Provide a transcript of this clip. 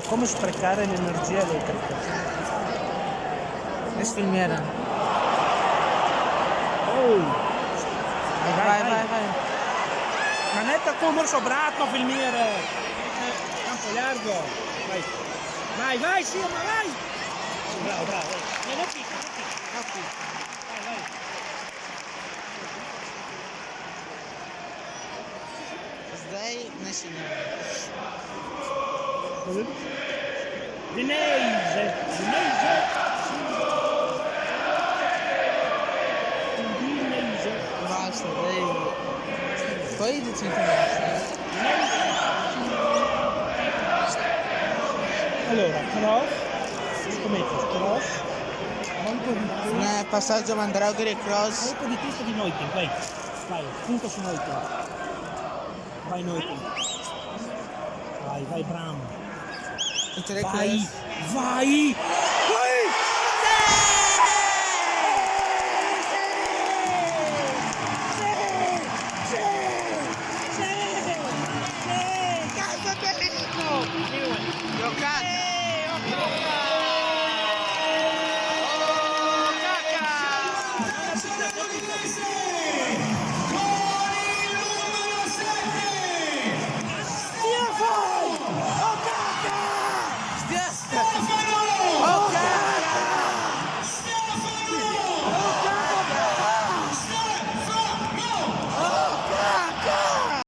Come sprecare l'energia elettrica? E sfilmiere. Oh! Vai. Manetta komers obratno filmeren. Campo largo. Vai, Sima, vai! Bravo. Non picca. Vai. Zdaj ne sfilmiere. Dinese. Basta, dai. Poi di centinaia. Allora, cross. Cross. Molto di più. Passaggio Mandragora e cross. Molto di testa di Neutin, vai, punto su Neutin. Vai Neutin. Vai Bram. Vai. Vai!